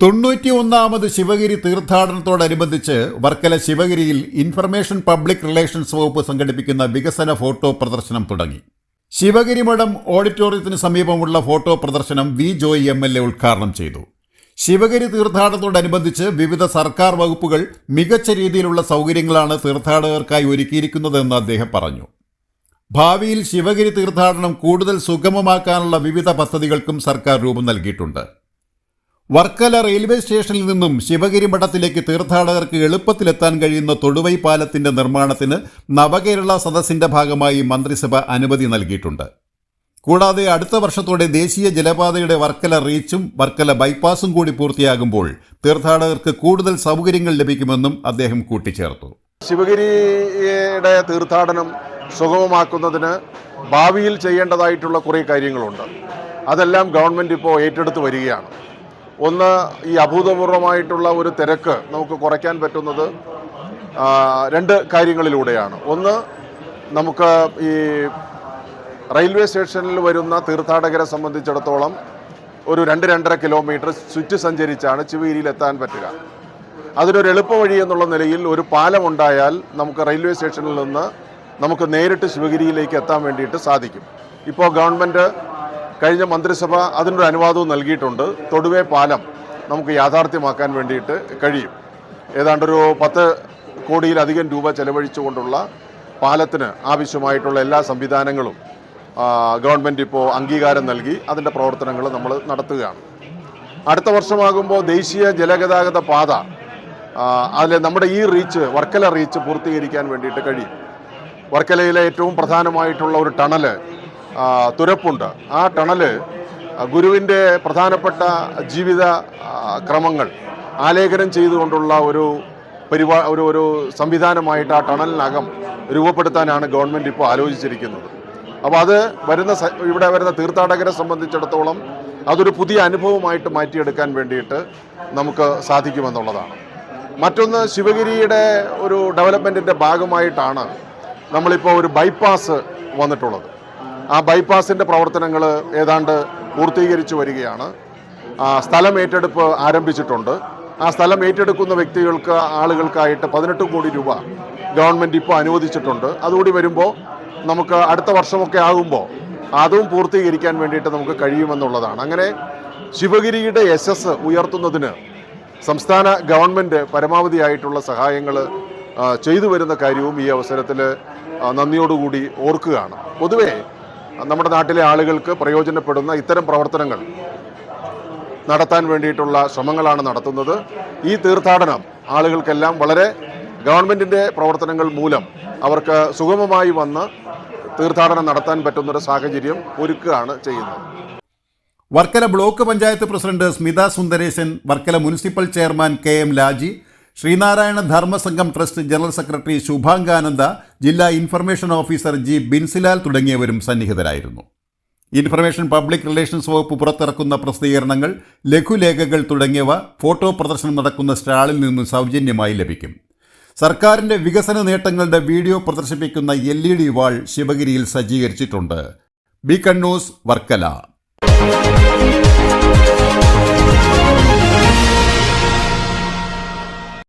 91ാമത് ശിവഗിരി തീർത്ഥാടനത്തോടനുബന്ധിച്ച് വർക്കല ശിവഗിരിയിൽ information public relations വകുപ്പ് സംഘടിപ്പിക്കുന്ന വികസന ഫോട്ടോ പ്രദർശനം തുടങ്ങി. ശിവഗിരി മഠം ഓഡിറ്റോറിയത്തിന് സമീപമുള്ള ഫോട്ടോ പ്രദർശനം വി ജോയ് MLA ഉദ്ഘാടനം ചെയ്തു. ശിവഗിരി തീർത്ഥാടനത്തോടനുബന്ധിച്ച് വിവിധ സർക്കാർ വകുപ്പുകൾ മികച്ച രീതിയിലുള്ള സൗകര്യങ്ങളാണ് തീർത്ഥാടകർക്കായി ഒരുക്കിയിരിക്കുന്നതെന്ന് അദ്ദേഹം പറഞ്ഞു. ഭാവിയിൽ ശിവഗിരി തീർത്ഥാടനം കൂടുതൽ സുഗമമാക്കാനുള്ള വിവിധ പദ്ധതികൾക്കും സർക്കാർ രൂപം നൽകിയിട്ടുണ്ട്. വർക്കല റെയിൽവേ സ്റ്റേഷനിൽ നിന്നും ശിവഗിരി മഠത്തിലേക്ക് തീർത്ഥാടകർക്ക് എളുപ്പത്തിലെത്താൻ കഴിയുന്ന തൊടുവൈ പാലത്തിന്റെ നിർമ്മാണത്തിന് നവകേരള സദസ്സിന്റെ ഭാഗമായി മന്ത്രിസഭ അനുമതി നൽകിയിട്ടുണ്ട്. കൂടാതെ അടുത്ത വർഷത്തോടെ ദേശീയ ജലപാതയുടെ വർക്കല റീച്ചും വർക്കല ബൈപ്പാസും കൂടി പൂർത്തിയാകുമ്പോൾ തീർത്ഥാടകർക്ക് കൂടുതൽ സൗകര്യങ്ങൾ ലഭിക്കുമെന്നും അദ്ദേഹം കൂട്ടിച്ചേർത്തു. ശിവഗിരിയുടെ തീർത്ഥാടനം സുഗമമാക്കുന്നതിന് ഭാവിയിൽ ചെയ്യേണ്ടതായിട്ടുള്ള കുറേ കാര്യങ്ങളുണ്ട്. അതെല്ലാം ഗവൺമെൻറ് ഇപ്പോൾ ഏറ്റെടുത്ത് വരികയാണ്. ഒന്ന്, ഈ അഭൂതപൂർവമായിട്ടുള്ള ഒരു തിരക്ക് നമുക്ക് കുറയ്ക്കാൻ പറ്റുന്നത് രണ്ട് കാര്യങ്ങളിലൂടെയാണ്. ഒന്ന്, നമുക്ക് ഈ റെയിൽവേ സ്റ്റേഷനിൽ വരുന്ന തീർത്ഥാടകരെ സംബന്ധിച്ചിടത്തോളം ഒരു 2-2.5 കിലോമീറ്റർ ചുറ്റി സഞ്ചരിച്ചാണ് ശിവഗിരിയിൽ എത്താൻ പറ്റുക. അതിനൊരു എളുപ്പ വഴി എന്നുള്ള നിലയിൽ ഒരു പാലം ഉണ്ടായാൽ നമുക്ക് റെയിൽവേ സ്റ്റേഷനിൽ നിന്ന് നമുക്ക് നേരിട്ട് ശിവഗിരിയിലേക്ക് എത്താൻ വേണ്ടിയിട്ട് സാധിക്കും. ഇപ്പോൾ ഗവൺമെൻറ് കഴിഞ്ഞ മന്ത്രിസഭ അതിനൊരു അനുവാദവും നൽകിയിട്ടുണ്ട്. തൊടുവേ പാലം നമുക്ക് യാഥാർത്ഥ്യമാക്കാൻ വേണ്ടിയിട്ട് കഴിയും. ഏതാണ്ടൊരു 10 കോടിയിലധികം രൂപ ചെലവഴിച്ചുകൊണ്ടുള്ള പാലത്തിന് ആവശ്യമായിട്ടുള്ള എല്ലാ സംവിധാനങ്ങളും ഗവൺമെൻറ് ഇപ്പോൾ അംഗീകാരം നൽകി അതിൻ്റെ പ്രവർത്തനങ്ങൾ നമ്മൾ നടത്തുകയാണ്. അടുത്ത വർഷമാകുമ്പോൾ ദേശീയ ജലഗതാഗത പാത അതിൽ നമ്മുടെ ഈ റീച്ച് വർക്കല റീച്ച് പൂർത്തീകരിക്കാൻ വേണ്ടിയിട്ട് കഴിയും. വർക്കലയിലെ ഏറ്റവും പ്രധാനമായിട്ടുള്ള ഒരു ടണല് തുരപ്പുണ്ട്. ആ ടണല് ഗുരുവിൻ്റെ പ്രധാനപ്പെട്ട ജീവിത ക്രമങ്ങൾ ആലേഖനം ചെയ്തുകൊണ്ടുള്ള ഒരു സംവിധാനമായിട്ട് ആ ടണലിനകം രൂപപ്പെടുത്താനാണ് ഗവൺമെൻറ് ഇപ്പോൾ ആലോചിച്ചിരിക്കുന്നത്. അപ്പോൾ അത് ഇവിടെ വരുന്ന തീർത്ഥാടകരെ സംബന്ധിച്ചിടത്തോളം അതൊരു പുതിയ അനുഭവമായിട്ട് മാറ്റിയെടുക്കാൻ വേണ്ടിയിട്ട് നമുക്ക് സാധിക്കുമെന്നുള്ളതാണ്. മറ്റൊന്ന്, ശിവഗിരിയുടെ ഒരു ഡെവലപ്മെൻറ്റിൻ്റെ ഭാഗമായിട്ടാണ് നമ്മളിപ്പോൾ ഒരു ബൈപ്പാസ് വന്നിട്ടുള്ളത്. ആ ബൈപ്പാസിൻ്റെ പ്രവർത്തനങ്ങൾ ഏതാണ്ട് പൂർത്തീകരിച്ചു വരികയാണ്. സ്ഥലം ഏറ്റെടുപ്പ് ആരംഭിച്ചിട്ടുണ്ട്. ആ സ്ഥലം ഏറ്റെടുക്കുന്ന ആളുകൾക്കായിട്ട് 18 കോടി രൂപ ഗവൺമെൻറ് ഇപ്പോൾ അനുവദിച്ചിട്ടുണ്ട്. അതുകൂടി വരുമ്പോൾ നമുക്ക് അടുത്ത വർഷമൊക്കെ ആകുമ്പോൾ അതും പൂർത്തീകരിക്കാൻ വേണ്ടിയിട്ട് നമുക്ക് കഴിയുമെന്നുള്ളതാണ്. അങ്ങനെ ശിവഗിരിയുടെ യശസ് ഉയർത്തുന്നതിന് സംസ്ഥാന ഗവൺമെൻറ് പരമാവധിയായിട്ടുള്ള സഹായങ്ങൾ ചെയ്തു വരുന്ന കാര്യവും ഈ അവസരത്തിൽ നന്ദിയോടുകൂടി ഓർക്കുകയാണ്. പൊതുവേ നമ്മുടെ നാട്ടിലെ ആളുകൾക്ക് പ്രയോജനപ്പെടുന്ന ഇത്തരം പ്രവർത്തനങ്ങൾ നടത്താൻ വേണ്ടിയിട്ടുള്ള ശ്രമങ്ങളാണ് നടത്തുന്നത്. ഈ തീർത്ഥാടനം ആളുകൾക്കെല്ലാം വളരെ ഗവൺമെൻറ്റിൻ്റെ പ്രവർത്തനങ്ങൾ മൂലം അവർക്ക് സുഗമമായി വന്ന് തീർത്ഥാടനം നടത്താൻ പറ്റുന്നൊരു സാഹചര്യം ഒരുക്കുകയാണ് ചെയ്യുന്നത്. Varkala block panchayat president Smitha Sundaresan, Varkala municipal chairman KM Laji, Sreenarayana Dharmasangham trust general secretary Subhangananda, ജില്ലാ ഇൻഫർമേഷൻ ഓഫീസർ G ബിൻസിലാൽ തുടങ്ങിയവരും സന്നിഹിതരായിരുന്നു. ഇൻഫർമേഷൻ പബ്ലിക് റിലേഷൻസ് വകുപ്പ് പുറത്തിറക്കുന്ന പ്രസിദ്ധീകരണങ്ങൾ, ലഘുലേഖകൾ തുടങ്ങിയവ ഫോട്ടോ പ്രദർശനം നടക്കുന്ന സ്റ്റാളിൽ നിന്ന് സൗജന്യമായി ലഭിക്കും. സർക്കാരിൻ്റെ വികസന നേട്ടങ്ങളുടെ വീഡിയോ പ്രദർശിപ്പിക്കുന്ന LED വാൾ ശിവഗിരിയിൽ സജ്ജീകരിച്ചിട്ടുണ്ട്. Beacon news, Varkala.